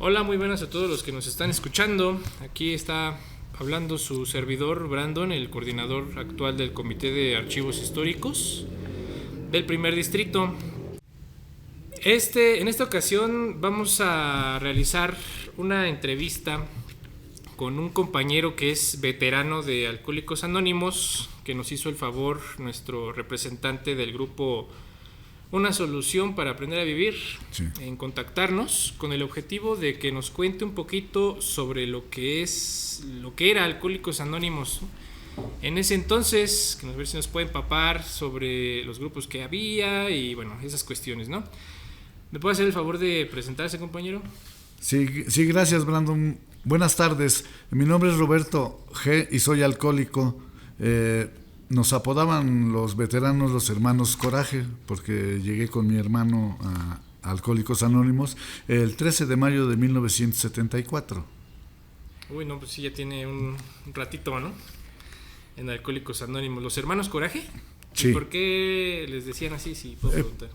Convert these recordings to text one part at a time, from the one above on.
Hola, muy buenas a todos los que nos están escuchando. Aquí está hablando su servidor Brandon, el coordinador actual del Comité de Archivos Históricos del primer distrito. En esta ocasión vamos a realizar una entrevista con un compañero que es veterano de Alcohólicos Anónimos, que nos hizo el favor, nuestro representante del grupo Una Solución para Aprender a Vivir, en contactarnos con el objetivo de que nos cuente un poquito sobre lo que era Alcohólicos Anónimos en ese entonces, que a ver si nos puede empapar sobre los grupos que había y bueno, esas cuestiones, ¿no? ¿Me puede hacer el favor de presentarse, compañero? Sí, gracias, Brandon. Buenas tardes. Mi nombre es Roberto G. y soy alcohólico. Nos apodaban los veteranos los hermanos Coraje, porque llegué con mi hermano a Alcohólicos Anónimos el 13 de mayo de 1974. Uy, no, pues sí, ya tiene un ratito, ¿no? En Alcohólicos Anónimos. ¿Los hermanos Coraje? Sí. ¿Y por qué les decían así, si puedo preguntar?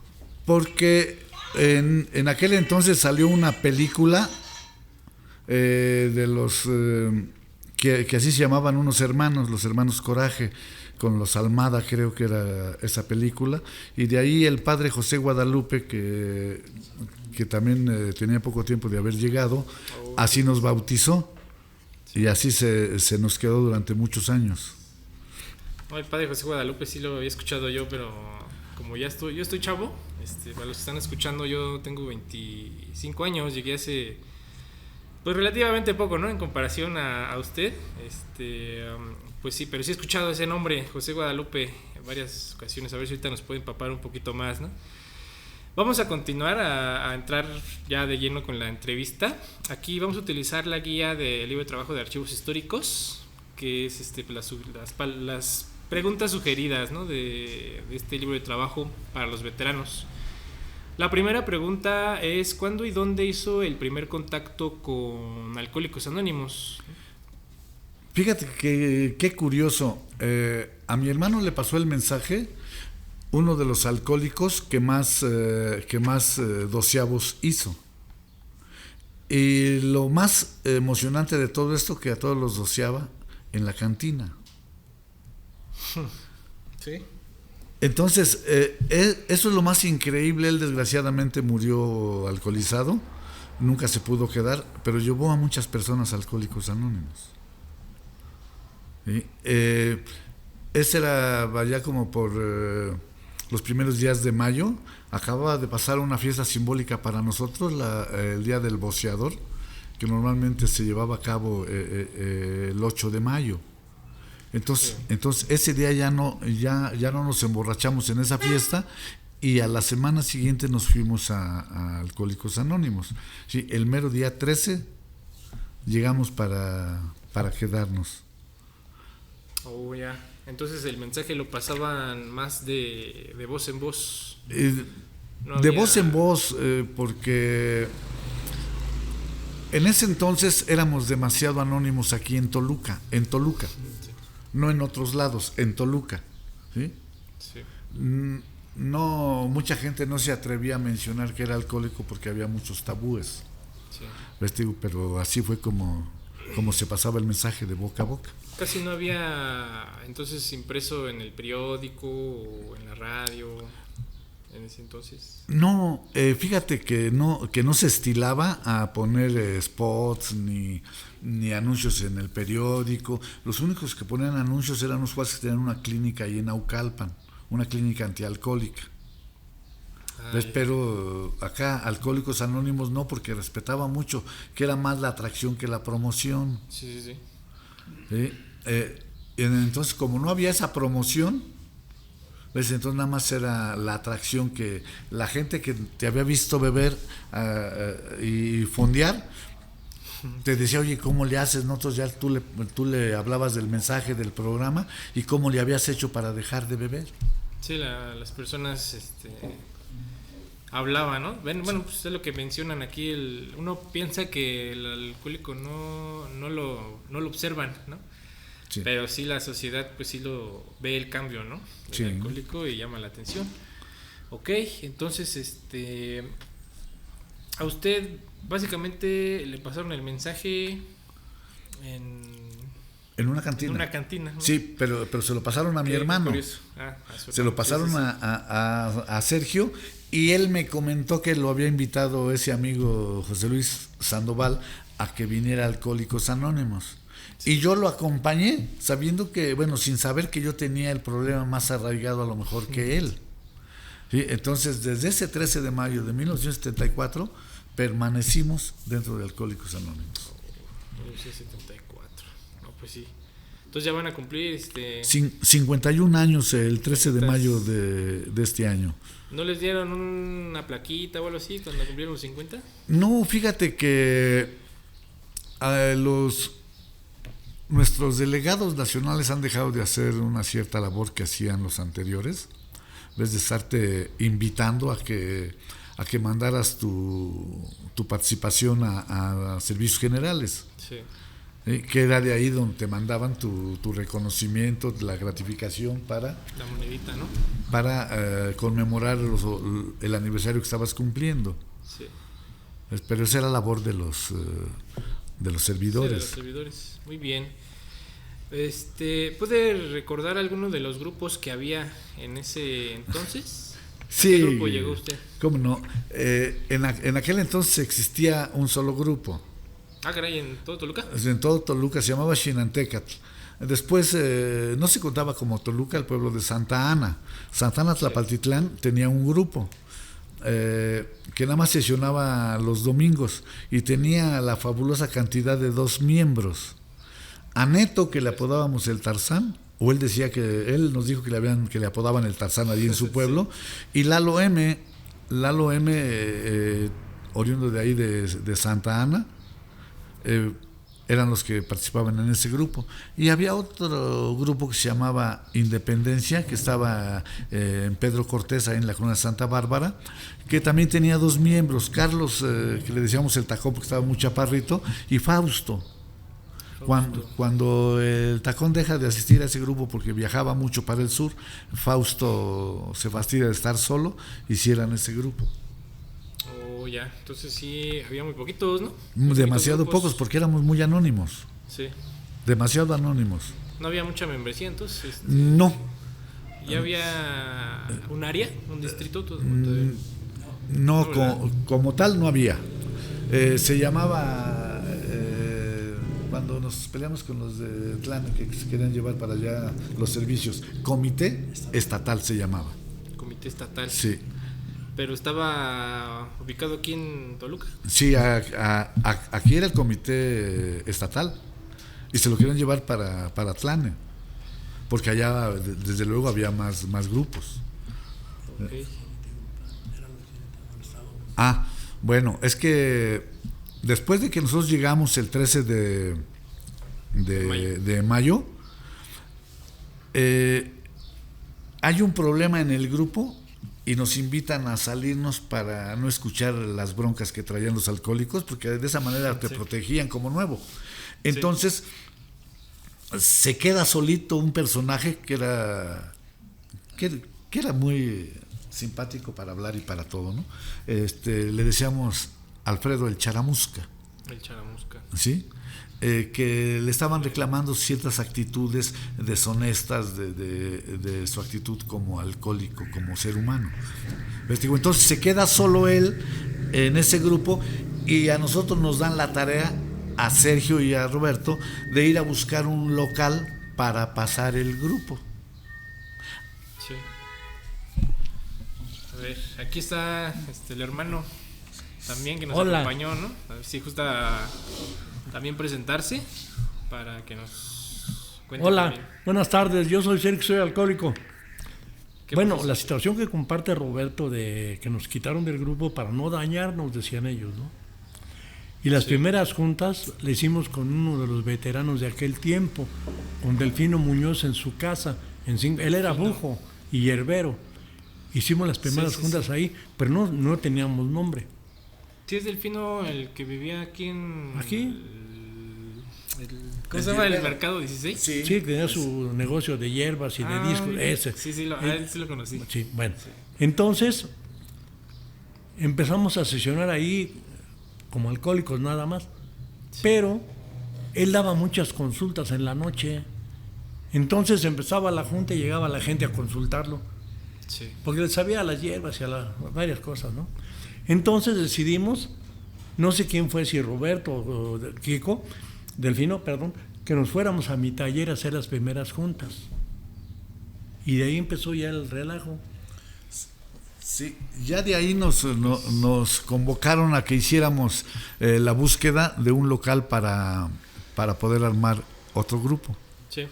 Porque en aquel entonces salió una película de los que así se llamaban unos hermanos, los hermanos Coraje, con los Almada, creo que era esa película, y de ahí el padre José Guadalupe, que también tenía poco tiempo de haber llegado, así nos bautizó, y así se nos quedó durante muchos años. No, el padre José Guadalupe sí lo había escuchado yo, pero como yo estoy chavo, para los que están escuchando, yo tengo 25 años, llegué hace pues relativamente poco, ¿no? En comparación a usted, pues sí, pero sí he escuchado ese nombre, José Guadalupe, en varias ocasiones. A ver si ahorita nos puede empapar un poquito más, ¿no? Vamos a continuar a entrar ya de lleno con la entrevista. Aquí vamos a utilizar la guía del libro de trabajo de archivos históricos, que es las preguntas sugeridas, ¿no? de este libro de trabajo para los veteranos. La primera pregunta es: ¿cuándo y dónde hizo el primer contacto con Alcohólicos Anónimos? Fíjate que qué curioso. A mi hermano le pasó el mensaje uno de los alcohólicos que más doceavos hizo. Y lo más emocionante de todo esto, que a todos los doceaba en la cantina. Sí. Entonces, eso es lo más increíble. Él desgraciadamente murió alcoholizado, nunca se pudo quedar, pero llevó a muchas personas a Alcohólicos Anónimos. ¿Sí? Ese era allá como por los primeros días de mayo. Acababa de pasar una fiesta simbólica para nosotros, el Día del Boceador, que normalmente se llevaba a cabo el 8 de mayo. Entonces ese día ya no nos emborrachamos en esa fiesta, y a la semana siguiente nos fuimos a Alcohólicos Anónimos. Sí, el mero día 13 llegamos para quedarnos. Oh, ya. Entonces el mensaje lo pasaban más de voz en voz. De voz en voz, porque en ese entonces éramos demasiado anónimos aquí en Toluca. No en otros lados, en Toluca. ¿Sí? Sí. No, mucha gente no se atrevía a mencionar que era alcohólico porque había muchos tabúes. Sí. Pero así fue como se pasaba el mensaje de boca a boca. Casi no había entonces impreso en el periódico o en la radio en ese entonces. No, fíjate que no se estilaba a poner spots ni anuncios en el periódico. Los únicos que ponían anuncios eran los cuales que tenían una clínica ahí en Naucalpan, una clínica antialcohólica. Pero acá Alcohólicos Anónimos no, porque respetaba mucho que era más la atracción que la promoción. Sí. ¿Sí? Entonces, como no había esa promoción, ¿ves? Entonces nada más era la atracción, que la gente que te había visto beber y fondear te decía: oye, ¿cómo le haces? Nosotros ya tú le hablabas del mensaje del programa y cómo le habías hecho para dejar de beber. Sí, las personas hablaban, ¿no? Bueno, pues es lo que mencionan aquí. Uno piensa que el alcohólico no lo observan, ¿no? Sí. Pero sí, la sociedad pues sí lo ve, el cambio, ¿no? El alcohólico, y llama la atención. Ok, entonces a usted básicamente le pasaron el mensaje en una cantina. En una cantina, ¿no? Sí, pero se lo pasaron a mi hermano. Se lo pasaron sí. A Sergio, y él me comentó que lo había invitado ese amigo José Luis Sandoval a que viniera a Alcohólicos Anónimos. Sí. Y yo lo acompañé, sabiendo que, bueno, sin saber que yo tenía el problema más arraigado a lo mejor que él. ¿Sí? Entonces, desde ese 13 de mayo de 1974, permanecimos dentro de Alcohólicos Anónimos. 1974. No, pues sí. Entonces ya van a cumplir 51 años el 13 de mayo de este año. ¿No les dieron una plaquita o algo así cuando cumplieron los 50? No, fíjate que nuestros delegados nacionales han dejado de hacer una cierta labor que hacían los anteriores, en vez de estarte invitando a que mandaras tu participación a servicios generales. Sí. Que era de ahí donde te mandaban tu reconocimiento, la gratificación para la monedita, ¿no? Para conmemorar el aniversario que estabas cumpliendo. Sí. Pero esa era la labor de los servidores. Sí, de los servidores. Muy bien. ¿Puede recordar alguno de los grupos que había en ese entonces? Sí. ¿A qué grupo llegó usted? ¿Cómo no? En aquel entonces existía un solo grupo. Ah, caray, ¿en todo Toluca? En todo Toluca, se llamaba Xinantecatl. Después no se contaba como Toluca el pueblo de Santa Ana. Santa Ana Tlapaltitlán tenía un grupo que nada más sesionaba los domingos y tenía la fabulosa cantidad de 2 miembros. A Neto, que le apodábamos el Tarzán, o él decía que él nos dijo que le apodaban el Tarzán allí en su pueblo, sí. Y Lalo M, oriundo de ahí de Santa Ana, eran los que participaban en ese grupo. Y había otro grupo que se llamaba Independencia, que estaba en Pedro Cortés, ahí en la Colonia Santa Bárbara, que también tenía 2 miembros, Carlos, que le decíamos el Tacón porque estaba muy chaparrito, y Fausto. Cuando el Tacón deja de asistir a ese grupo porque viajaba mucho para el sur, Fausto se fastidia de estar solo y cierran ese grupo. Ya, entonces sí, había muy poquitos, ¿no? Demasiado pocos, porque éramos muy anónimos. Sí. Demasiado anónimos. No había mucha membresía, entonces. No. ¿Ya había un área, un distrito? No, como tal no había. Se llamaba, cuando nos peleamos con los de Tlán, que se querían llevar para allá los servicios, Comité Estatal se llamaba. Comité Estatal. Sí. ¿Pero estaba ubicado aquí en Toluca? Sí, aquí era el comité estatal y se lo querían llevar para Tlane, porque allá desde luego había más grupos. Okay. Bueno, es que después de que nosotros llegamos el 13 de mayo, hay un problema en el grupo y nos invitan a salirnos para no escuchar las broncas que traían los alcohólicos, porque de esa manera te protegían como nuevo. Entonces se queda solito un personaje que era muy simpático para hablar y para todo, ¿no? Le decíamos Alfredo el Charamusca. El Charamusca. ¿Sí? Que le estaban reclamando ciertas actitudes deshonestas de su actitud como alcohólico, como ser humano. Entonces se queda solo él en ese grupo y a nosotros nos dan la tarea, a Sergio y a Roberto, de ir a buscar un local para pasar el grupo. Sí. A ver, aquí está el hermano también que nos acompañó, ¿no? A ver si gusta también presentarse para que nos cuente. Hola, también. Buenas tardes, yo soy Sergio, soy alcohólico. Bueno, la situación que comparte Roberto de que nos quitaron del grupo para no dañarnos, decían ellos, ¿no? Y las primeras juntas le hicimos con uno de los veteranos de aquel tiempo, con Delfino Muñoz en su casa. Él era brujo y hierbero. Hicimos las primeras juntas ahí, pero no teníamos nombre. Sí, es Delfino el que vivía aquí en... ¿Aquí? ¿Cómo se llama? ¿El Mercado 16? Sí, tenía su negocio de hierbas y de discos. Ese. Sí, él sí lo conocí. Sí, bueno. Entonces, empezamos a sesionar ahí como alcohólicos nada más. Pero él daba muchas consultas en la noche. Entonces empezaba la junta y llegaba la gente a consultarlo. Sí. Porque él sabía a las hierbas y a varias cosas, ¿no? Entonces decidimos, no sé quién fue, si Roberto o Kiko, Delfino, perdón, que nos fuéramos a mi taller a hacer las primeras juntas. Y de ahí empezó ya el relajo. Sí, ya de ahí nos convocaron a que hiciéramos la búsqueda de un local para poder armar otro grupo. Sí.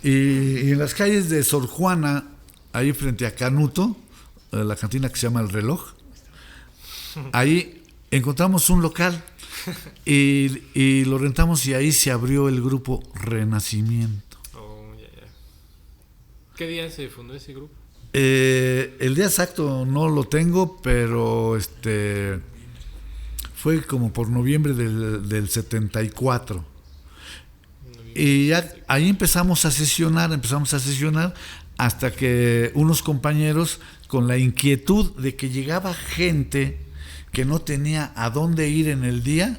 Y en las calles de Sor Juana, ahí frente a Canuto, la cantina que se llama El Reloj, ahí encontramos un local y lo rentamos y ahí se abrió el grupo Renacimiento. Oh, ya. ¿Qué día se fundó ese grupo? El día exacto no lo tengo, pero fue como por noviembre del 74. Y ya ahí empezamos a sesionar hasta que unos compañeros, con la inquietud de que llegaba gente que no tenía a dónde ir en el día,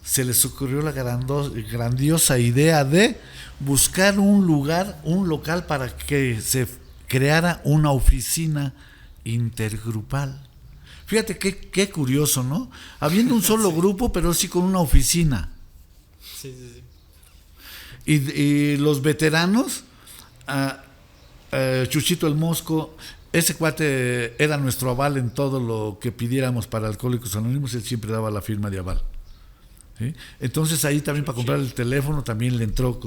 se les ocurrió la grandiosa idea de buscar un local para que se creara una oficina intergrupal. Fíjate qué curioso, ¿no? Habiendo un solo grupo, pero sí con una oficina. Sí, sí, sí. Y los veteranos, Chuchito el Mosco, ese cuate era nuestro aval en todo lo que pidiéramos para Alcohólicos Anónimos, él siempre daba la firma de aval. ¿Sí? Entonces ahí también para comprar el teléfono también le entró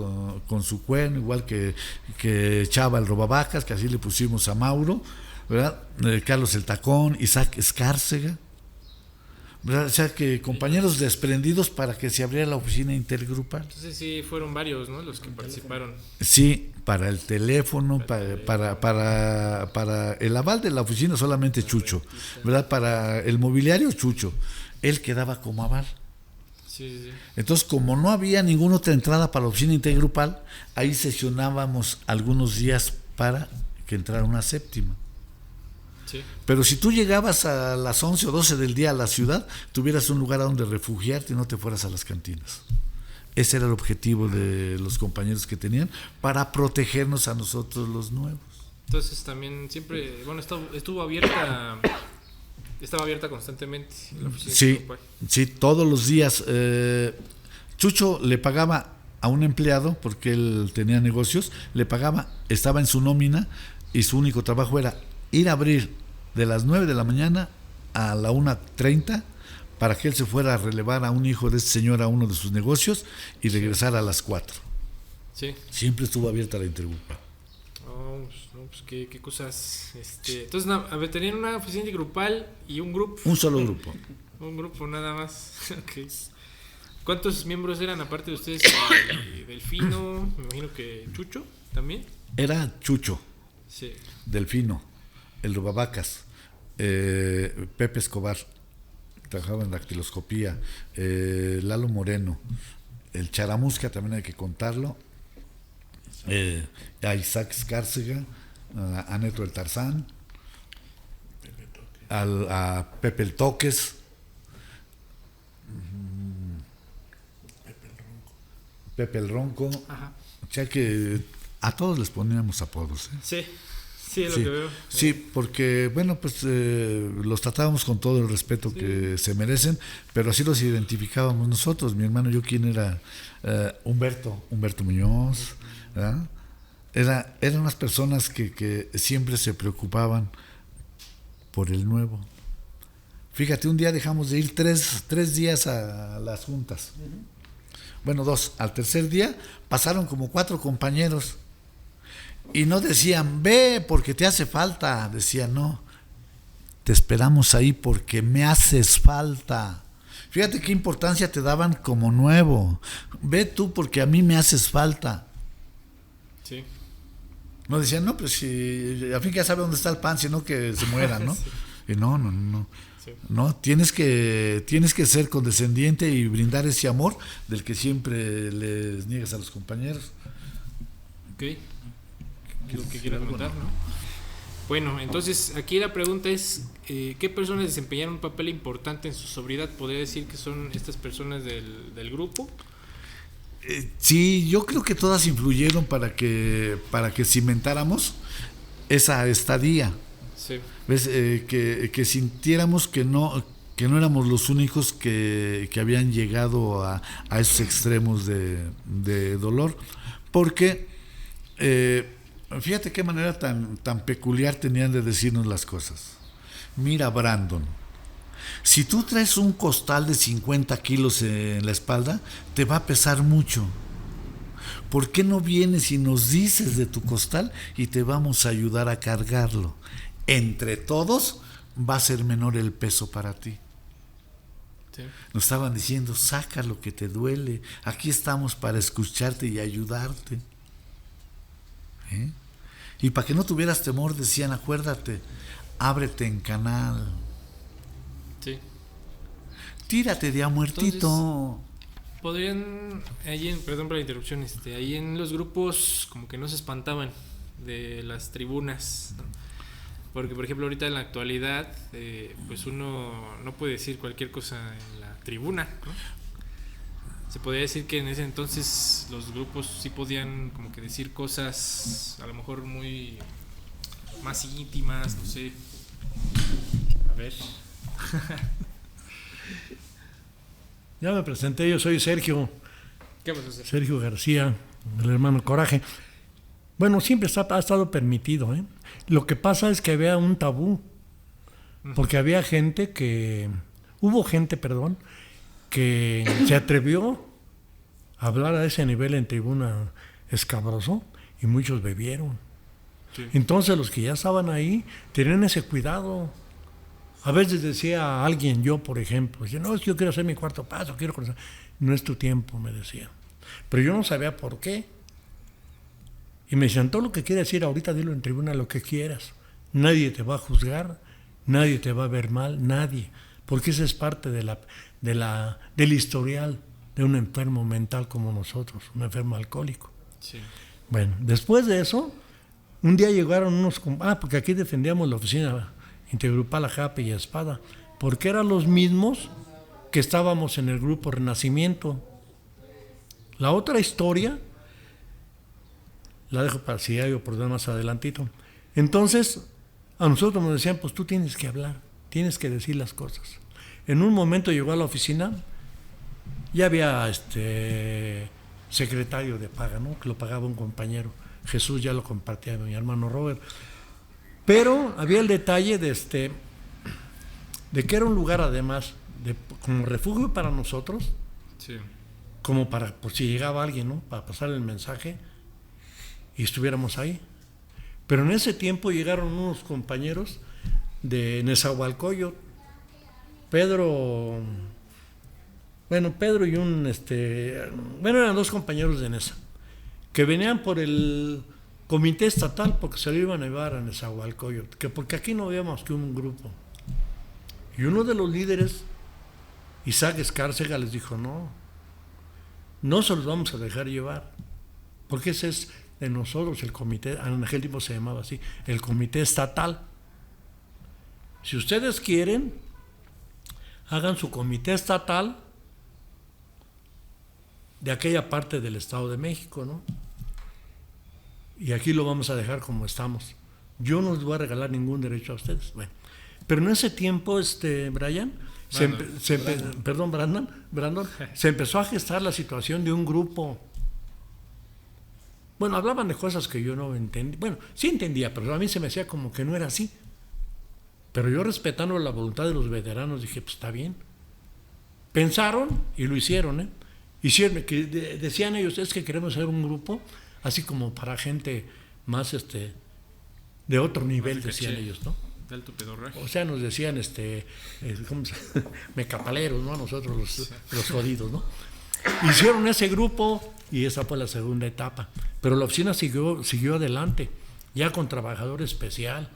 con su cuerno, igual que Chava el Robavacas, que así le pusimos a Mauro, ¿verdad? Carlos el Tacón, Isaac Escárcega, ¿verdad? O sea que compañeros desprendidos para que se abriera la oficina intergrupal. Entonces sí fueron varios, ¿no? Los que participaron. Sí, para el teléfono, para el aval de la oficina solamente Chucho, ¿verdad? Para el mobiliario Chucho, él quedaba como aval. Sí, sí, sí. Entonces, como no había ninguna otra entrada para la oficina intergrupal, ahí sesionábamos algunos días para que entrara una séptima. Sí. Pero si tú llegabas a las 11 o 12 del día a la ciudad, tuvieras un lugar a donde refugiarte y no te fueras a las cantinas. Ese era el objetivo de los compañeros que tenían para protegernos a nosotros los nuevos. Entonces también siempre, bueno, estuvo abierta, estaba abierta constantemente la oficina. Sí, sí, todos los días. Chucho le pagaba a un empleado, porque él tenía negocios, le pagaba, estaba en su nómina y su único trabajo era ir a abrir de las 9 de la mañana a la 1:30 para que él se fuera a relevar a un hijo de este señor a uno de sus negocios y regresar a las 4. Sí. Siempre estuvo abierta la intergrupa. Oh, pues qué cosas. Entonces, a ver, tenían una oficina grupal y un grupo. Un solo grupo. Un grupo nada más. Okay. ¿Cuántos miembros eran aparte de ustedes? Delfino, me imagino que Chucho también. Era Chucho, Sí. Delfino, el Robavacas, Pepe Escobar, trabajaba en dactiloscopía, Lalo Moreno, el Charamusca también hay que contarlo, a Isaac Escárcega, a Neto el Tarzán, a Pepe el Toques, Pepe el Ronco. Ajá. O sea que a todos les poníamos apodos. Sí, es lo Sí, que veo. sí, porque bueno, pues los tratábamos con todo el respeto que se merecen, pero así los identificábamos nosotros, mi hermano y yo. ¿Quién era? Humberto Muñoz, ¿verdad? Eran unas personas que siempre se preocupaban por el nuevo. Fíjate, un día dejamos de ir tres días a las juntas. Bueno, 2. Al tercer día pasaron como 4 compañeros y no decían, ve porque te hace falta. Decían, no, te esperamos ahí porque me haces falta. Fíjate qué importancia te daban como nuevo. Ve tú porque a mí me haces falta. Sí. No decían, no, pues si a fin que ya sabe dónde está el pan, sino que se mueran, ¿no? Sí. Y no. Sí. No, tienes que ser condescendiente y brindar ese amor del que siempre les niegas a los compañeros. Ok. Lo que quieras comentar, ¿no? Bueno, entonces aquí la pregunta es, ¿qué personas desempeñaron un papel importante en su sobriedad? ¿Podría decir que son estas personas del grupo? Sí, yo creo que todas influyeron para que cimentáramos esa estadía. Sí. ¿Ves? Que sintiéramos que no éramos los únicos que habían llegado a esos extremos de dolor, porque fíjate qué manera tan peculiar tenían de decirnos las cosas. Mira, Brandon, si tú traes un costal de 50 kilos en la espalda, te va a pesar mucho. ¿Por qué no vienes y nos dices de tu costal y te vamos a ayudar a cargarlo? Entre todos va a ser menor el peso para ti. Sí. Nos estaban diciendo, saca lo que te duele, aquí estamos para escucharte y ayudarte. Y para que no tuvieras temor, decían, acuérdate, ábrete en canal. Sí. Tírate de a muertito. Entonces, podrían, perdón por la interrupción, ahí en los grupos como que no se espantaban de las tribunas, ¿no? Porque, por ejemplo, ahorita en la actualidad, pues uno no puede decir cualquier cosa en la tribuna, ¿no? Se podría decir que en ese entonces los grupos sí podían como que decir cosas a lo mejor muy más íntimas, no sé. A ver. Ya me presenté, yo soy Sergio. ¿Qué vas a hacer? Sergio García, el hermano Coraje. Bueno, siempre ha estado permitido, ¿eh? Lo que pasa es que había un tabú, porque había gente hubo gente, que se atrevió a hablar a ese nivel en tribuna escabroso y muchos bebieron. Sí. Entonces los que ya estaban ahí tenían ese cuidado. A veces decía a alguien, yo por ejemplo, decía, no, es que yo quiero hacer mi cuarto paso, quiero conocer. No es tu tiempo, me decía. Pero yo no sabía por qué. Y me decían, todo lo que quieras decir ahorita, dilo en tribuna, lo que quieras. Nadie te va a juzgar, nadie te va a ver mal, nadie. Porque esa es parte del historial de un enfermo mental como nosotros, un enfermo alcohólico. Sí. Bueno, después de eso, un día llegaron unos... porque aquí defendíamos la oficina intergrupal Ajape y Espada, porque eran los mismos que estábamos en el grupo Renacimiento. La otra historia la dejo para si hay oportunidad más adelantito. Entonces, a nosotros nos decían, pues tú tienes que hablar, tienes que decir las cosas. En un momento llegó a la oficina, ya había secretario de paga, ¿no? Que lo pagaba un compañero. Jesús ya lo compartía mi hermano Robert. Pero había el detalle de que era un lugar además como refugio para nosotros, sí, como para, por si llegaba alguien, ¿no? Para pasar el mensaje y estuviéramos ahí. Pero en ese tiempo llegaron unos compañeros de Nezahualcóyotl, Pedro y eran dos compañeros de Neza, que venían por el comité estatal porque se lo iban a llevar a Nezahualcóyotl, que porque aquí no había más que un grupo. Y uno de los líderes, Isaac Escárcega, les dijo, no se los vamos a dejar llevar, porque ese es de nosotros el comité, en aquel tiempo se llamaba así, el comité estatal. Si ustedes quieren, hagan su comité estatal de aquella parte del Estado de México, ¿no? Y aquí lo vamos a dejar como estamos. Yo no les voy a regalar ningún derecho a ustedes. Bueno, pero en ese tiempo, Brandon, se empezó a gestar la situación de un grupo. Bueno, hablaban de cosas que yo no entendía. Bueno, sí entendía, pero a mí se me hacía como que no era así. Pero yo, respetando la voluntad de los veteranos, dije, pues está bien. Pensaron y lo hicieron, ¿eh? Hicieron, que decían ellos, es que queremos hacer un grupo así como para gente más de otro nivel, decían ellos, ¿no? De alto pedorraje. O sea, nos decían mecapaleros, ¿no? A nosotros los jodidos, ¿no? Hicieron ese grupo y esa fue la segunda etapa. Pero la oficina siguió adelante, ya con trabajador especial,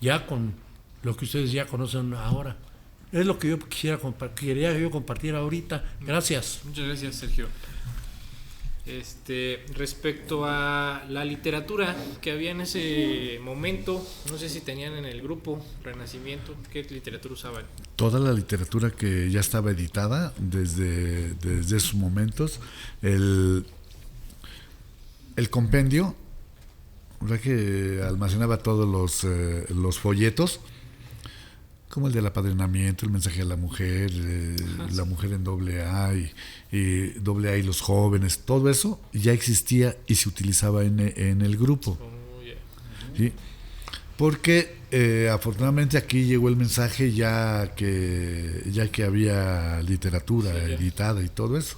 ya con lo que ustedes ya conocen ahora. Es lo que yo quería yo compartir ahorita. Gracias. Muchas gracias, Sergio. Respecto a la literatura que había en ese momento, no sé si tenían en el grupo Renacimiento, ¿qué literatura usaban? Toda la literatura que ya estaba editada desde esos momentos, el compendio, ¿verdad? Que almacenaba todos los folletos, como el del apadrinamiento, el mensaje a la mujer, la mujer en AA y AA y los jóvenes, todo eso ya existía y se utilizaba en el grupo. Oh, yeah. ¿Sí? Porque afortunadamente aquí llegó el mensaje ya que había literatura editada y todo eso.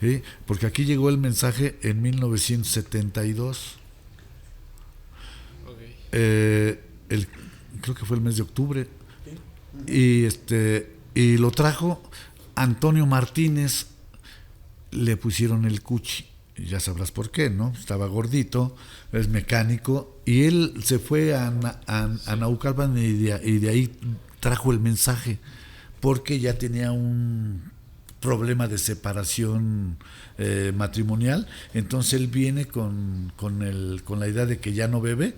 ¿Sí? Porque aquí llegó el mensaje en 1972. Okay. Creo que fue el mes de octubre. Y lo trajo Antonio Martínez, le pusieron el Cuchi, ya sabrás por qué, ¿no? Estaba gordito, es mecánico, y él se fue a Naucalpan y de ahí trajo el mensaje, porque ya tenía un problema de separación matrimonial, entonces él viene con la idea de que ya no bebe,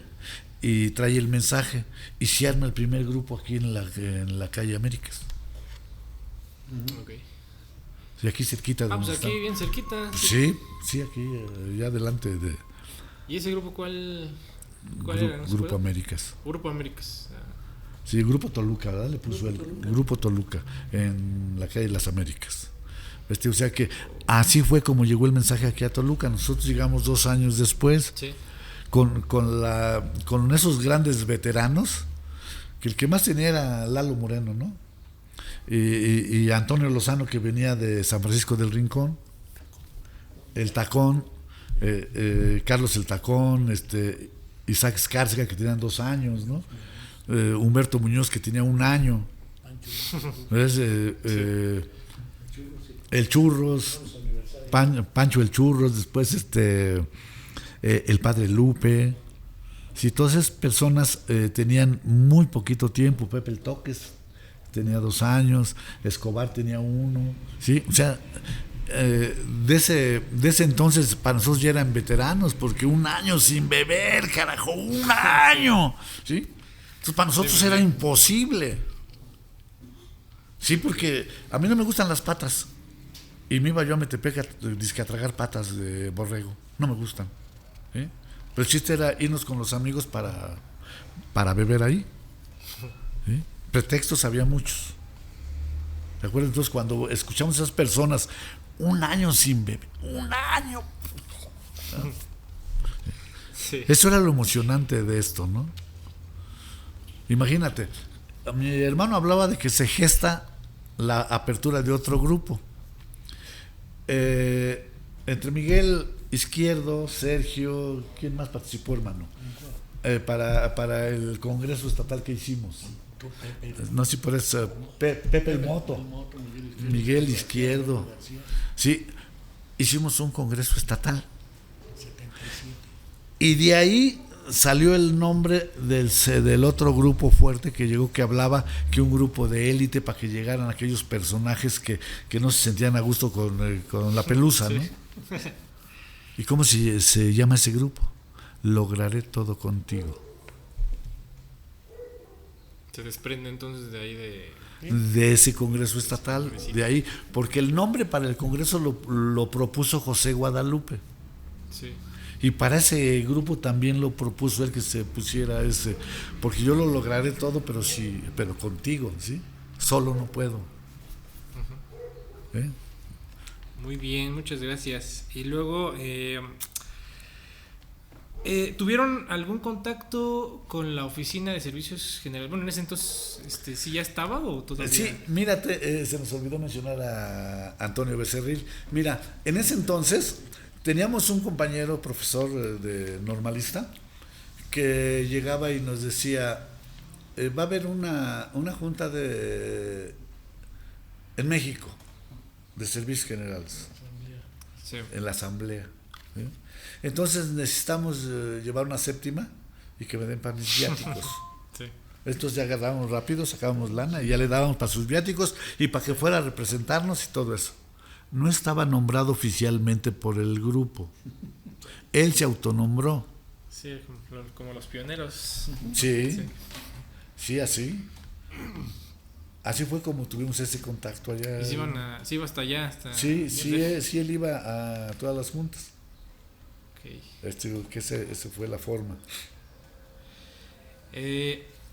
y trae el mensaje y se arma el primer grupo aquí en la calle Américas. Okay. Sí, aquí cerquita de pues aquí bien cerquita. Sí, aquí ya delante de. ¿Y ese grupo cuál era? ¿No Grupo Américas. Grupo Américas. Sí, Grupo Toluca, ¿verdad? Le puso Grupo Toluca en la calle Las Américas. O sea que así fue como llegó el mensaje aquí a Toluca. Nosotros llegamos 2 años después. Sí. Con esos grandes veteranos, que el que más tenía era Lalo Moreno, ¿no? Y Antonio Lozano, que venía de San Francisco del Rincón, el Tacón, Carlos el Tacón, Isaac Escárcega, que tenían 2 años, ¿no? Humberto Muñoz, que tenía 1 año. El Churros, Pancho el Churros, después el padre Lupe. Si todas esas personas tenían muy poquito tiempo. Pepe el Toques tenía 2 años, Escobar tenía 1, ¿sí? O sea, de ese entonces para nosotros ya eran veteranos, porque 1 año sin beber, carajo, 1 año, ¿sí? Entonces para nosotros era imposible, sí, porque a mí no me gustan las patas, y me iba yo a Metepec a tragar patas de borrego, no me gustan, ¿sí? Pero el chiste era irnos con los amigos para beber ahí, ¿sí? Pretextos había muchos. ¿De acuerdo? Entonces cuando escuchamos a esas personas 1 año sin beber, 1 año, ¿no? Sí. Eso era lo emocionante de esto, ¿no? Imagínate, mi hermano hablaba de que se gesta la apertura de otro grupo. Entre Miguel Izquierdo, Sergio, ¿quién más participó, hermano? Para el congreso estatal que hicimos. No sé si por eso Pepe el Moto, Miguel Izquierdo. Sí, hicimos un congreso estatal. Y de ahí salió el nombre del otro grupo fuerte que llegó, que hablaba que un grupo de élite, para que llegaran aquellos personajes que no se sentían a gusto con la pelusa, ¿no? ¿Y cómo se llama ese grupo? Lograré todo contigo. Se desprende entonces de ahí de ese congreso estatal, de ahí, porque el nombre para el congreso lo propuso José Guadalupe. Sí. Y para ese grupo también lo propuso él, que se pusiera ese, porque yo lo lograré todo, pero contigo, ¿sí? Solo no puedo. Uh-huh. Muy bien, muchas gracias. Y luego, ¿tuvieron algún contacto con la oficina de servicios generales? Bueno, en ese entonces, ¿sí ya estaba o todavía? Sí, mírate, se nos olvidó mencionar a Antonio Becerril. Mira, en ese entonces teníamos un compañero profesor de normalista que llegaba y nos decía, va a haber una junta en México de servicios generales, sí, en la asamblea, ¿sí? Entonces necesitamos llevar una séptima y que me den para mis viáticos. Sí. Entonces ya agarramos rápido, sacábamos lana y ya le dábamos para sus viáticos y para que fuera a representarnos y todo eso. no estaba nombrado oficialmente por el grupo. Él se autonombró. Sí, como los pioneros. Sí, así. Así fue como tuvimos ese contacto allá. Y se iba hasta allá. Sí, él iba a todas las juntas. Okay. Que esa fue la forma.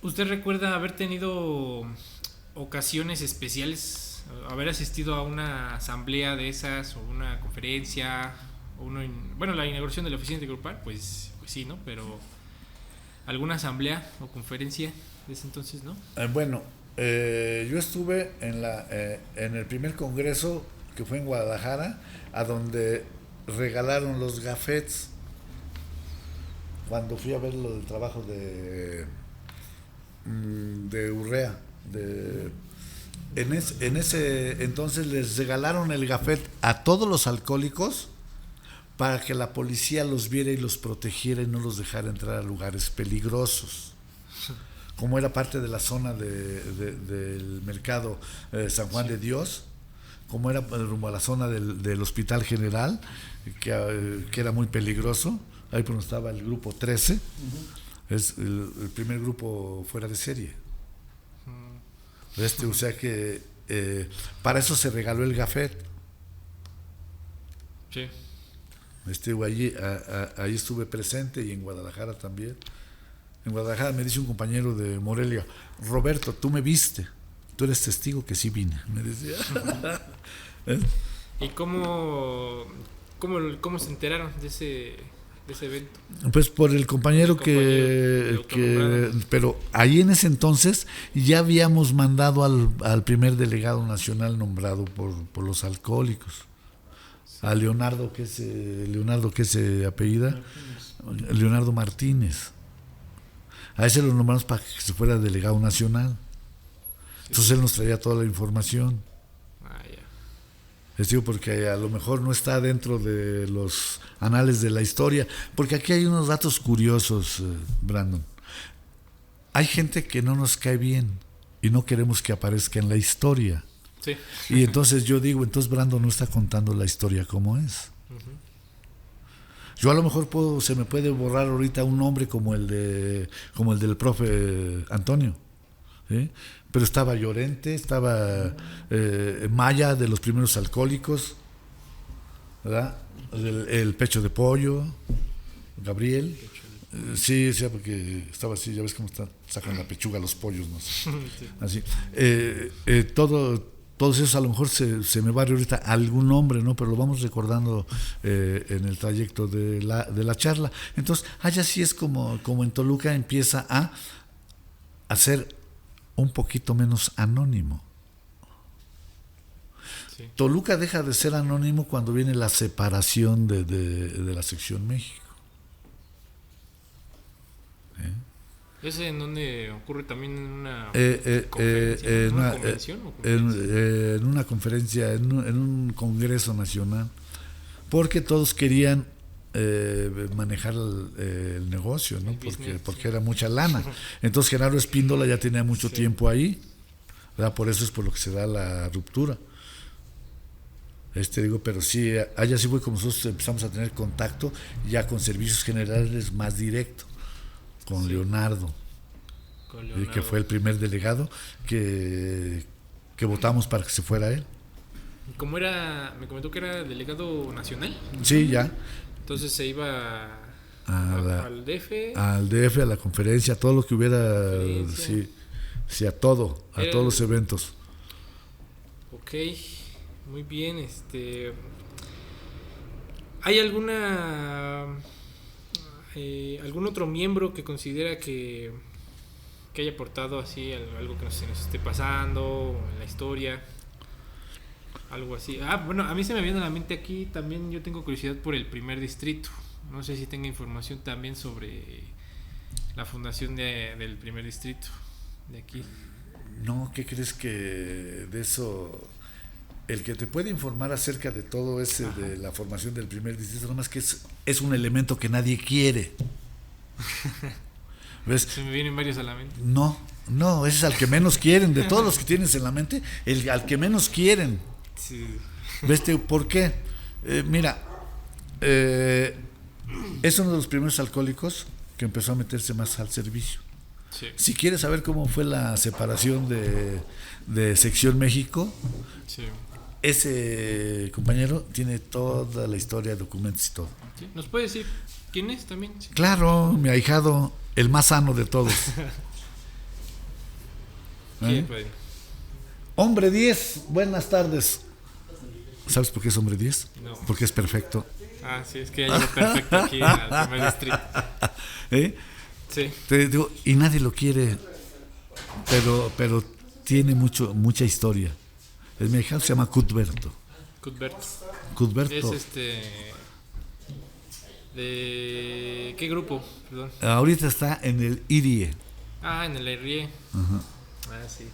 ¿Usted recuerda haber tenido ocasiones especiales? Haber asistido a una asamblea de esas, o una conferencia, la inauguración de la oficina grupal, pues sí, ¿no? Pero alguna asamblea o conferencia de ese entonces, ¿no? Yo estuve en el primer congreso que fue en Guadalajara, a donde regalaron los gafetes cuando fui a ver lo del trabajo de Urrea. En ese entonces les regalaron el gafet a todos los alcohólicos para que la policía los viera y los protegiera y no los dejara entrar a lugares peligrosos. Como era parte de la zona del mercado San Juan de Dios, como era rumbo a la zona del Hospital General, que era muy peligroso, ahí por donde estaba el grupo 13, es el primer grupo fuera de serie. O sea que para eso se regaló el gafet. Sí. Ahí estuve presente, y en Guadalajara también. En Guadalajara me dice un compañero de Morelia: Roberto, tú me viste, tú eres testigo que sí vine, me decía. ¿Y cómo se enteraron de ese evento? Pues por el compañero pero ahí en ese entonces ya habíamos mandado al primer delegado nacional nombrado por los alcohólicos, a Leonardo, que se apellida Leonardo Martínez. A ese lo nombramos para que se fuera delegado nacional. Entonces él nos traía toda la información. Les digo, porque a lo mejor no está dentro de los anales de la historia, porque aquí hay unos datos curiosos, Brandon. Hay gente que no nos cae bien y no queremos que aparezca en la historia. Sí. Y entonces yo digo, entonces Brandon no está contando la historia como es. Yo a lo mejor se me puede borrar ahorita un nombre como el del profe Antonio, ¿sí? Pero estaba Llorente, estaba Maya, de los primeros alcohólicos, ¿verdad? El pecho de pollo, Gabriel. Sí, porque estaba así, ya ves cómo sacan la pechuga los pollos, ¿no? Sí. Así. Todos esos a lo mejor se me barre ahorita algún nombre, ¿no? Pero lo vamos recordando en el trayecto de la charla. Entonces, allá sí es como en Toluca empieza a hacer un poquito menos anónimo. Sí. Toluca deja de ser anónimo cuando viene la separación de la sección México. ¿Ese en donde ocurre también en una conferencia? En una conferencia, en un congreso nacional, porque todos querían manejar el negocio, ¿no? Porque era mucha lana. Entonces Genaro Espíndola ya tenía mucho tiempo ahí, ¿verdad? Por eso es por lo que se da la ruptura. Pero sí, allá sí fue como nosotros empezamos a tener contacto ya con servicios generales más directo, con Leonardo, que fue el primer delegado que votamos para que se fuera él. ¿Cómo era? Me comentó que era delegado nacional. Sí, ya. Entonces se iba al DF. Al DF, a la conferencia, a todo lo que hubiera, sí, a todos los eventos. Ok, muy bien. ¿Hay algún otro miembro que considera que haya aportado así algo que se nos esté pasando en la historia? Algo así. A mí se me viene a la mente aquí también. Yo tengo curiosidad por el primer distrito. No sé si tenga información también sobre la fundación del primer distrito de aquí. No, ¿qué crees que de eso? El que te puede informar acerca de todo ese, de la formación del primer distrito, nomás que es un elemento que nadie quiere. ¿Ves? Se me vienen varios a la mente. No, ese es al que menos quieren. De todos los que tienes en la mente, al que menos quieren. Sí. ¿Por qué? Mira, es uno de los primeros alcohólicos que empezó a meterse más al servicio. Sí. Si quieres saber cómo fue la separación de Sección México, Sí. ese compañero tiene toda la historia, documentos y todo. Sí. ¿Nos puede decir quién es también? Sí. Claro, mi ahijado, el más sano de todos. ¿Quién, padre? Hombre 10, buenas tardes. ¿Sabes por qué es hombre 10? No. Porque es perfecto. Ah, sí, es que hay algo perfecto aquí en el primer distrito. ¿Eh? Sí. Te digo, y nadie lo quiere, pero tiene mucha historia. Mi ahijado se llama Cuthberto. Cuthberto. Es ¿de qué grupo? Perdón. Ahorita está en el IRIE. Ah, en el IRIE. Ajá. Ah, sí.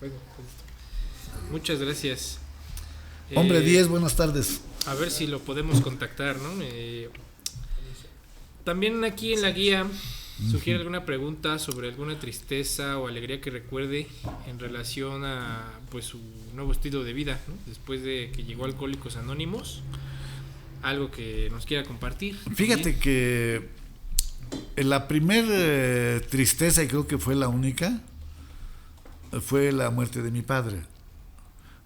Bueno, pues, muchas gracias. Hombre 10, buenas tardes. A ver si lo podemos contactar, ¿no? También aquí en la guía sugiere alguna pregunta sobre alguna tristeza o alegría que recuerde en relación a pues su nuevo estilo de vida, ¿no? Después de que llegó a Alcohólicos Anónimos. Algo que nos quiera compartir. Fíjate que la primer tristeza, y creo que fue la única, fue la muerte de mi padre.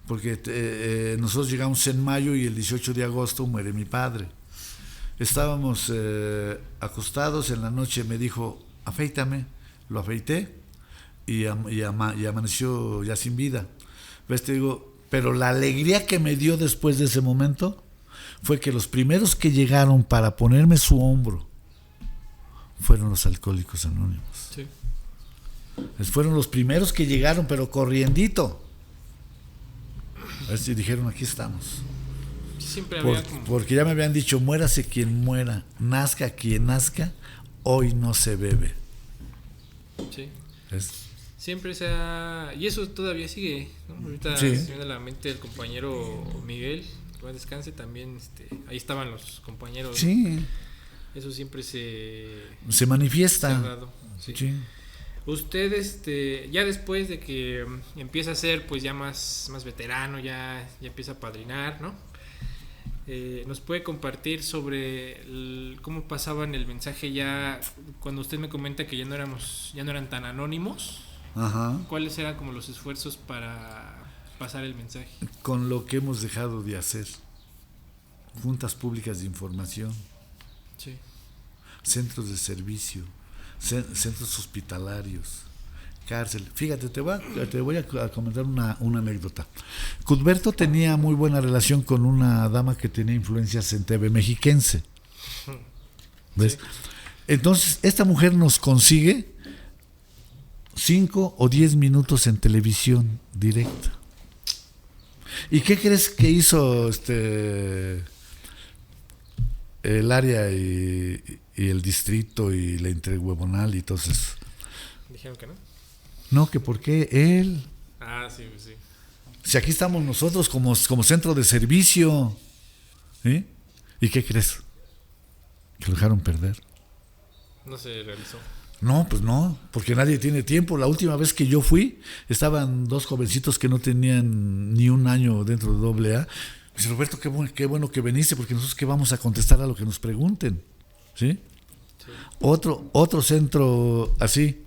Porque nosotros llegamos en mayo y el 18 de agosto muere mi padre. Estábamos acostados, en la noche me dijo, afeítame, lo afeité y amaneció ya sin vida. ¿Ves? Te digo, pero la alegría que me dio después de ese momento fue que los primeros que llegaron para ponerme su hombro fueron los Alcohólicos Anónimos. Sí. Fueron los primeros que llegaron, pero corriendito. Y dijeron, aquí estamos. Siempre había porque ya me habían dicho, muérase quien muera, nazca quien nazca, hoy no se bebe. Sí. Siempre y eso todavía sigue, ¿no? Ahorita sí. Se viene a la mente el compañero Miguel, que descanse también, ahí estaban los compañeros. Sí. ¿No? Eso siempre se manifiesta. Se ha dado, sí. Sí. Usted, ya después de que empieza a ser pues ya más veterano, ya empieza a padrinar, ¿no? Nos puede compartir sobre cómo pasaban el mensaje ya cuando usted me comenta que ya no eran tan anónimos. Ajá. ¿Cuáles eran como los esfuerzos para pasar el mensaje? Con lo que hemos dejado de hacer, juntas públicas de información, sí. Centros de servicio, centros hospitalarios, cárcel. Fíjate, te voy a comentar una anécdota. Cuthberto tenía muy buena relación con una dama que tenía influencias en TV mexiquense. ¿Ves? Sí. Entonces, esta mujer nos consigue 5 o 10 minutos en televisión directa. ¿Y qué crees que hizo el área y el distrito y la interhuevonal y entonces? Dijeron que no. No, que por qué él. Ah, sí, sí. Si aquí estamos nosotros como centro de servicio. ¿Sí? ¿Y qué crees? Que lo dejaron perder. No se realizó. No, pues no, porque nadie tiene tiempo. La última vez que yo fui, estaban 2 jovencitos que no tenían ni un año dentro de AA. Dice, Roberto, qué bueno que viniste, porque nosotros qué vamos a contestar a lo que nos pregunten. ¿Sí? Sí. Otro centro así,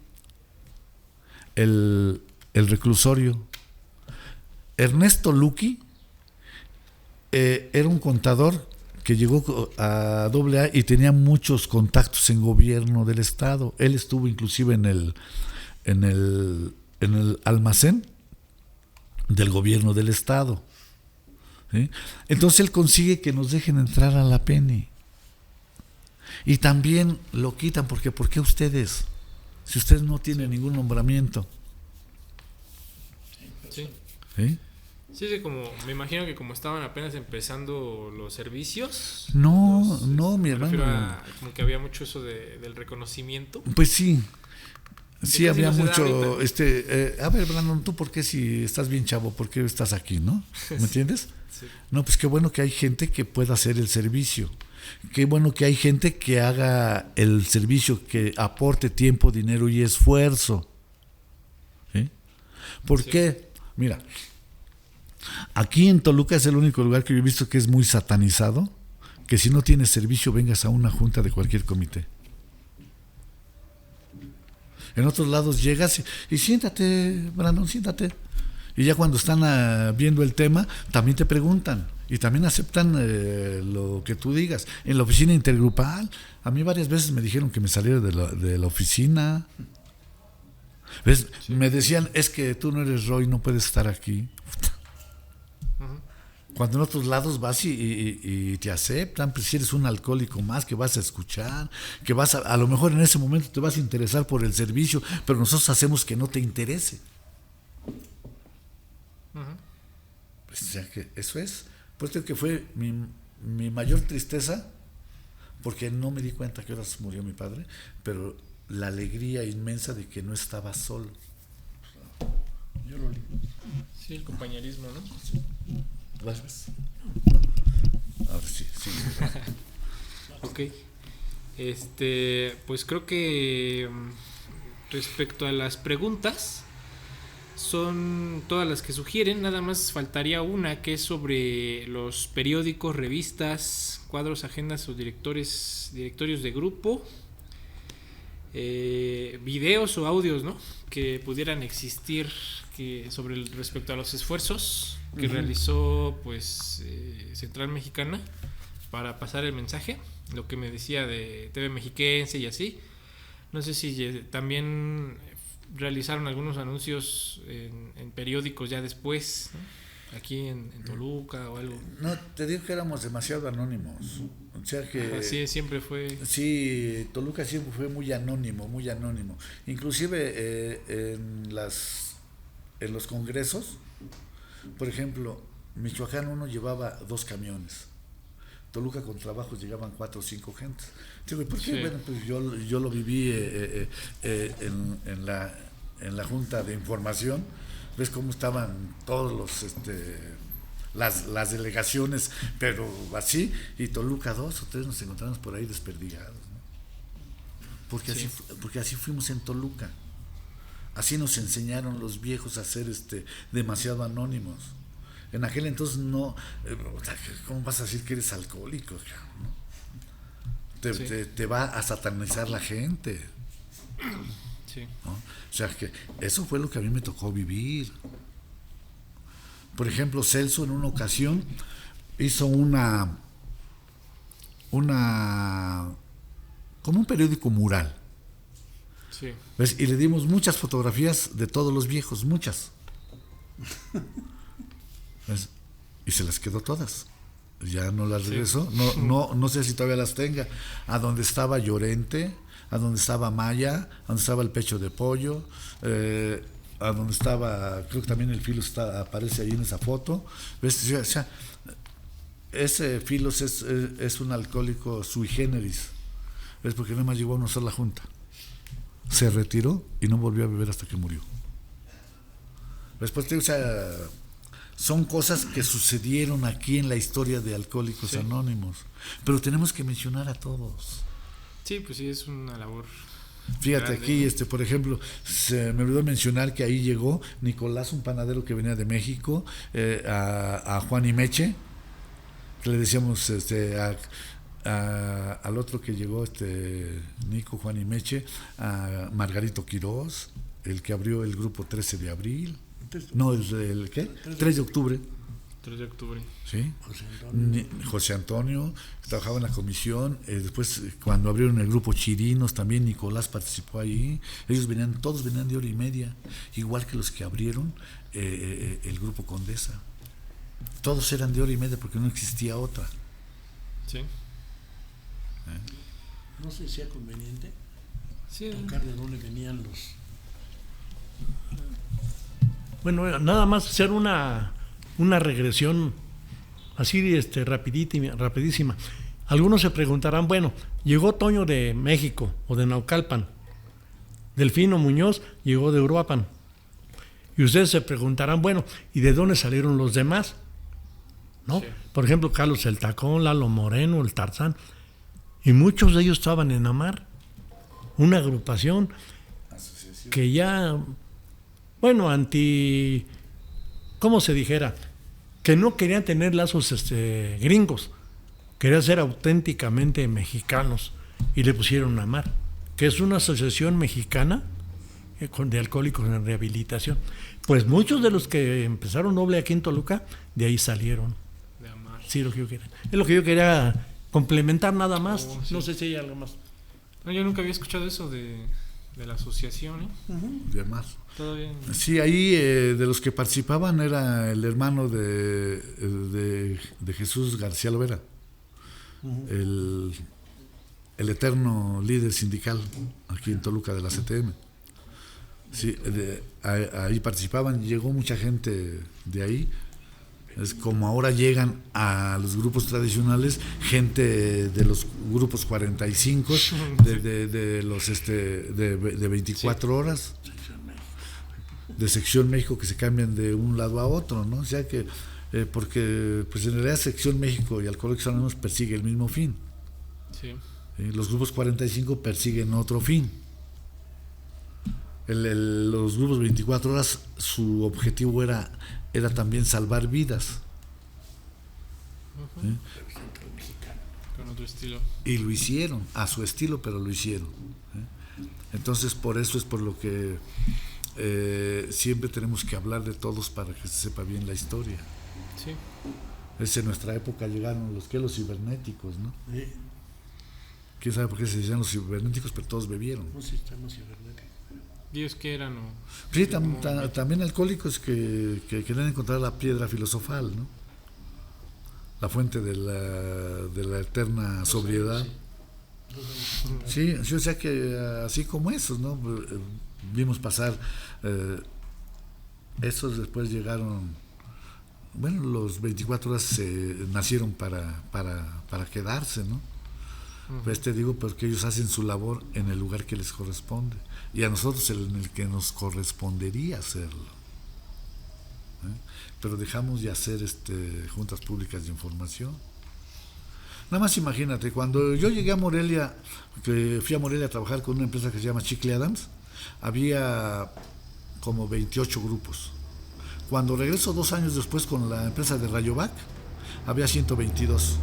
el reclusorio. Ernesto Luqui era un contador que llegó a AA y tenía muchos contactos en gobierno del estado. Él estuvo inclusive en el almacén del gobierno del estado. ¿Sí? Entonces él consigue que nos dejen entrar a la Penny. Y también lo quitan porque ¿por qué ustedes? Si ustedes no tienen ningún nombramiento. Sí. ¿Sí? Sí, como me imagino que como estaban apenas empezando los servicios. No, mi hermano. Como que había mucho eso del reconocimiento. Pues sí. Sí, había no mucho. A ver, Brandon, ¿tú por qué si estás bien chavo? ¿Por qué estás aquí, no? ¿Me entiendes? Sí. No, pues qué bueno que hay gente que pueda hacer el servicio. Qué bueno que hay gente que haga el servicio, que aporte tiempo, dinero y esfuerzo. ¿Sí? ¿Por qué? Mira. Aquí en Toluca es el único lugar que yo he visto que es muy satanizado, que si no tienes servicio vengas a una junta de cualquier comité. En otros lados llegas y siéntate, Brandon, siéntate. Y ya cuando están viendo el tema, también te preguntan y también aceptan lo que tú digas. En la oficina intergrupal, a mí varias veces me dijeron que me saliera de la oficina. ¿Ves? Sí. Me decían, es que tú no eres Roy, no puedes estar aquí. Cuando en otros lados vas y te aceptan, pues si eres un alcohólico más, que vas a escuchar, que vas a lo mejor en ese momento te vas a interesar por el servicio, pero nosotros hacemos que no te interese. Pues ya que eso es, pues creo que fue mi mayor tristeza, porque no me di cuenta que horas murió mi padre, pero la alegría inmensa de que no estaba solo. Yo lo leí. Sí, el compañerismo, ¿no? Sí. Gracias. Ahora sí, sí. Ok. Pues creo que respecto a las preguntas, son todas las que sugieren. Nada más faltaría una que es sobre los periódicos, revistas, cuadros, agendas o directorios de grupo, videos o audios, ¿no?, que pudieran existir sobre respecto a los esfuerzos que realizó pues Central Mexicana para pasar el mensaje, lo que me decía de TV Mexiquense y así. No sé si también realizaron algunos anuncios en periódicos ya después, ¿no?, aquí en Toluca o algo. No, te digo que éramos demasiado anónimos. O sea que así siempre fue. Sí, Toluca siempre fue muy anónimo, muy anónimo. Inclusive en los congresos, por ejemplo, Michoacán uno llevaba 2 camiones. Toluca con trabajos llegaban 4 o 5 gentes. Digo, ¿por qué? Sí. Bueno, pues yo lo viví en la junta de información. Ves cómo estaban todos las delegaciones, pero así, y Toluca 2 o 3 nos encontramos por ahí desperdigados, ¿no? Porque así fuimos en Toluca. Así nos enseñaron los viejos a ser demasiado anónimos. En aquel entonces no, ¿cómo vas a decir que eres alcohólico? ¿No? Te va a satanizar la gente. Sí. ¿No? O sea que eso fue lo que a mí me tocó vivir. Por ejemplo, Celso en una ocasión hizo como un periódico mural. Sí. ¿Ves? Y le dimos muchas fotografías de todos los viejos, muchas. ¿Ves? Y se las quedó todas. Ya no las regresó. Sí. No sé si todavía las tenga. A donde estaba Llorente, a donde estaba Maya, a donde estaba el Pecho de Pollo, a donde estaba, creo que también el Filos aparece ahí en esa foto. ¿Ves? O sea, ese Filos es un alcohólico sui generis. ¿Ves? Porque nada más llegó a una sola junta. Se retiró y no volvió a beber hasta que murió. Después, o sea, son cosas que sucedieron aquí en la historia de Alcohólicos Anónimos, pero tenemos que mencionar a todos. Sí, pues sí, es una labor. Fíjate grande, aquí, ¿no? Por ejemplo, se me olvidó mencionar que ahí llegó Nicolás, un panadero que venía de México, a Juan y Meche, que le decíamos al otro que llegó, Nico, Juan y Meche, a Margarito Quirós, el que abrió el grupo 13 de abril. No, el ¿qué? 3 de octubre. 3 de octubre. Sí. José Antonio trabajaba en la comisión. Después, cuando abrieron el grupo Chirinos, también Nicolás participó ahí. Todos venían de hora y media, igual que los que abrieron el grupo Condesa. Todos eran de hora y media porque no existía otra. Sí. No sé si sea conveniente tocar de dónde venían los. Bueno, nada más hacer una regresión así rapidísima. Algunos se preguntarán, bueno, llegó Toño de México o de Naucalpan, Delfino Muñoz llegó de Uruapan, y ustedes se preguntarán, bueno, ¿y de dónde salieron los demás? ¿No? Sí. Por ejemplo, Carlos el Tacón, Lalo Moreno, el Tarzán, y muchos de ellos estaban en Amar, una agrupación que ya, bueno, ¿cómo se dijera? que no querían tener lazos gringos, querían ser auténticamente mexicanos y le pusieron AMAR, que es una asociación mexicana de alcohólicos en rehabilitación. Pues muchos de los que empezaron Noble aquí en Toluca, de ahí salieron. De AMAR. Sí, lo que yo quería. Es lo que yo quería complementar nada más. Sí. No sé si hay algo más. No, yo nunca había escuchado eso de la asociación, ¿eh? De AMAR. Todavía. Sí, ahí de los que participaban era el hermano de Jesús García Lovera, el eterno líder sindical aquí en Toluca de la CTM. Sí, ahí participaban, llegó mucha gente de ahí. Es como ahora llegan a los grupos tradicionales gente de los grupos 45, de los de 24 horas, de Sección México, que se cambian de un lado a otro, ¿no? O sea que porque pues en realidad Sección México y Alcohólicos Anónimos persigue el mismo fin. Sí. Los grupos 45 persiguen otro fin. Los grupos 24 horas, su objetivo era también salvar vidas. Con otro estilo. Y lo hicieron, a su estilo, pero lo hicieron. Entonces, por eso es por lo que siempre tenemos que hablar de todos para que se sepa bien la historia. Sí. En nuestra época llegaron los cibernéticos, ¿no? Sí. ¿Quién sabe por qué se decían los cibernéticos? Pero todos bebieron. No sé si están los cibernéticos. ¿Y ellos qué eran? Sí, también alcohólicos que querían encontrar la piedra filosofal, ¿no? La fuente de la eterna sobriedad. Sí, o sea que así como esos, ¿no? Vimos pasar, esos después llegaron, bueno, los 24 horas nacieron para quedarse, ¿no? Pues te digo, porque ellos hacen su labor en el lugar que les corresponde y a nosotros en el que nos correspondería hacerlo. Pero dejamos de hacer juntas públicas de información. Nada más imagínate, cuando yo llegué a Morelia, que fui a Morelia a trabajar con una empresa que se llama Chicle Adams, había como 28 grupos. Cuando regreso 2 años después con la empresa de Rayovac, había 122.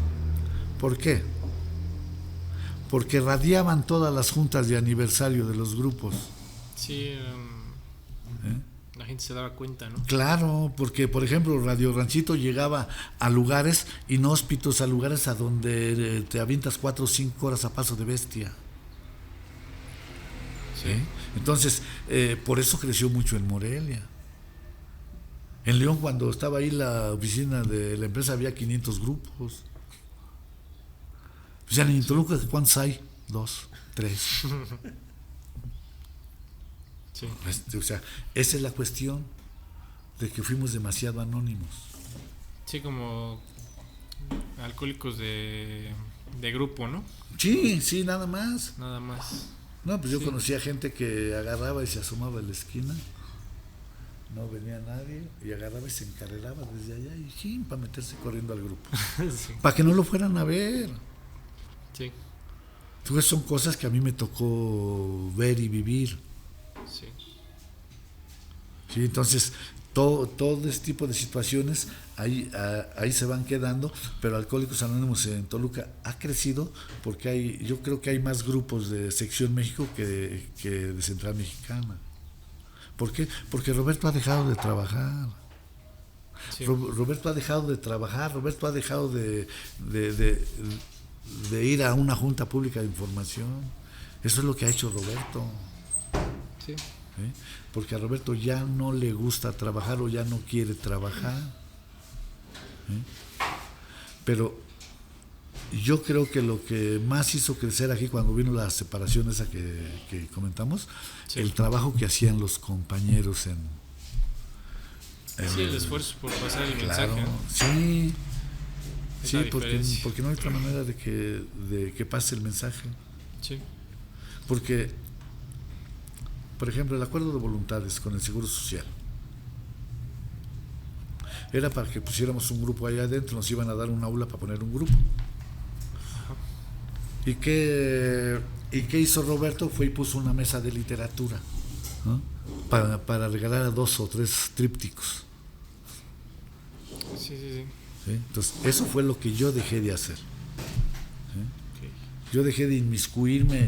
¿Por qué? Porque radiaban todas las juntas de aniversario de los grupos. Sí, la gente se daba cuenta, ¿no? Claro, porque por ejemplo Radio Ranchito llegaba a lugares inhóspitos, a lugares a donde te avientas 4 o 5 horas a paso de bestia. Sí. Entonces, por eso creció mucho en Morelia. En León, cuando estaba ahí la oficina de la empresa, había 500 grupos. O sea, en Toluca, ¿cuántos hay? 2, 3. Sí. O sea, esa es la cuestión de que fuimos demasiado anónimos. Sí, como alcohólicos de grupo, ¿no? Sí, nada más. Nada más. No, pues yo conocía gente que agarraba y se asomaba a la esquina, no venía nadie, y agarraba y se encarreraba desde allá y para meterse corriendo al grupo. Sí. Para que no lo fueran a ver. Sí. Entonces son cosas que a mí me tocó ver y vivir. Sí. Sí, entonces todo este tipo de situaciones ahí se van quedando, pero Alcohólicos Anónimos en Toluca ha crecido porque yo creo que hay más grupos de Sección México que de Central Mexicana. ¿Por qué? Porque Roberto ha dejado de trabajar. Sí. Roberto ha dejado de trabajar, Roberto ha dejado de ir a una junta pública de información. Eso es lo que ha hecho Roberto. Sí. Porque a Roberto ya no le gusta trabajar o ya no quiere trabajar. Pero yo creo que lo que más hizo crecer aquí cuando vino la separación esa que comentamos, sí, el trabajo que hacían los compañeros sí, el esfuerzo por pasar el mensaje, ¿no? Sí, sí, porque no hay otra manera de que pase el mensaje. Sí. Porque, por ejemplo, el acuerdo de voluntades con el Seguro Social era para que pusiéramos un grupo allá adentro, nos iban a dar una aula para poner un grupo. ¿Y qué hizo Roberto? Fue y puso una mesa de literatura, ¿no? para regalar a 2 o 3 trípticos. Sí, sí, sí. ¿Sí? Entonces, eso fue lo que yo dejé de hacer. Ok. Yo dejé de inmiscuirme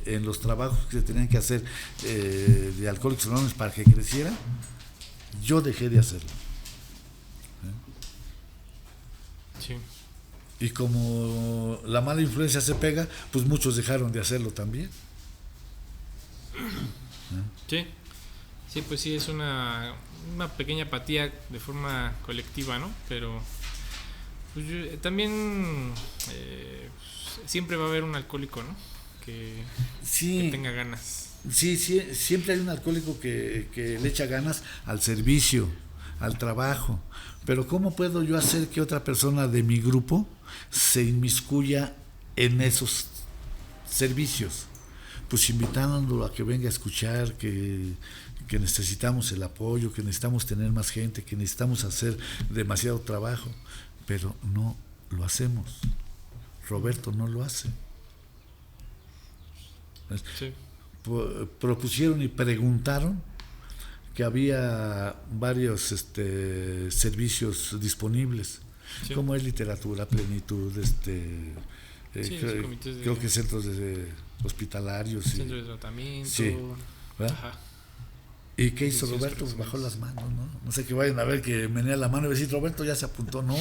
en los trabajos que se tenían que hacer de Alcohólicos Anónimos para que creciera. Yo dejé de hacerlo. Sí. Y como la mala influencia se pega, pues muchos dejaron de hacerlo también. Sí. Sí, pues sí, es una pequeña apatía de forma colectiva, ¿no? Pero pues también siempre va a haber un alcohólico, ¿no? Que tenga ganas. Sí, siempre hay un alcohólico que le echa ganas al servicio, al trabajo. Pero ¿cómo puedo yo hacer que otra persona de mi grupo se inmiscuya en esos servicios? Pues invitándolo a que venga a escuchar, que necesitamos el apoyo, que necesitamos tener más gente, que necesitamos hacer demasiado trabajo. Pero no lo hacemos. Roberto no lo hace. Sí. Propusieron y preguntaron que había varios servicios disponibles, Sí. como es literatura, plenitud, Sí, creo que centros hospitalarios. Centro de tratamiento. Sí, ¿verdad? Ajá. ¿Y qué hizo Sí, Roberto? sí, Pues bajó las manos, ¿no? No sé que vayan a ver que menea la mano y decir, Roberto ya se apuntó. No,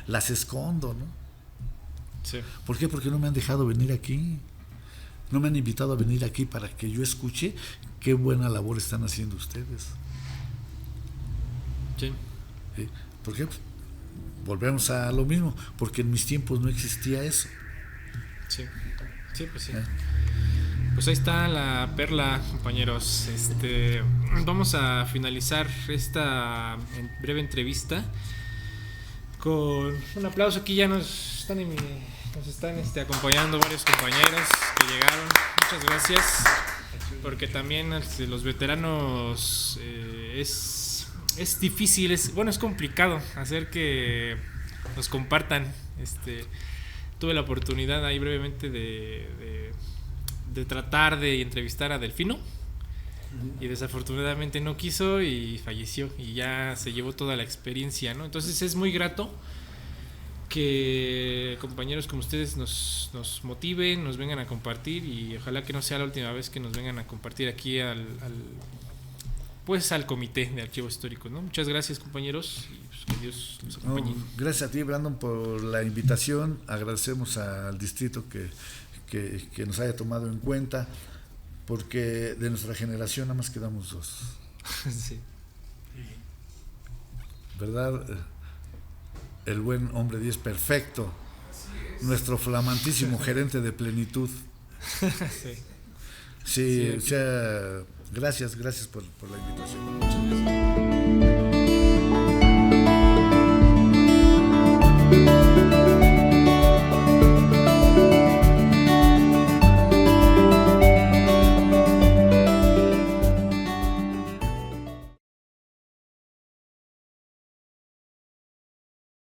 las escondo, ¿no? Sí. ¿Por qué? Porque no me han dejado venir aquí. No me han invitado a venir aquí para que yo escuche qué buena labor están haciendo ustedes. Sí. ¿Sí? ¿Por qué? Pues, volvemos a lo mismo, porque en mis tiempos no existía eso. Sí. Sí, pues sí. Pues ahí está la perla, compañeros. Vamos a finalizar esta breve entrevista con un aplauso. Aquí ya nos están acompañando varios compañeros que llegaron. Muchas gracias, porque también los veteranos es difícil, es complicado hacer que nos compartan. Tuve la oportunidad ahí brevemente de tratar de entrevistar a Delfino, y desafortunadamente no quiso y falleció, y ya se llevó toda la experiencia, ¿no? Entonces es muy grato que compañeros como ustedes nos motiven, nos vengan a compartir, y ojalá que no sea la última vez que nos vengan a compartir aquí al comité de archivos históricos, ¿no? Muchas gracias, compañeros, y pues que Dios los acompañe. Gracias a ti, Brandon, por la invitación. Agradecemos al distrito que nos haya tomado en cuenta, porque de nuestra generación nada más quedamos dos. Sí. ¿Verdad? El buen hombre 10 perfecto, nuestro flamantísimo gerente de plenitud. Sí. Sí, o sea, gracias por la invitación. Muchas gracias.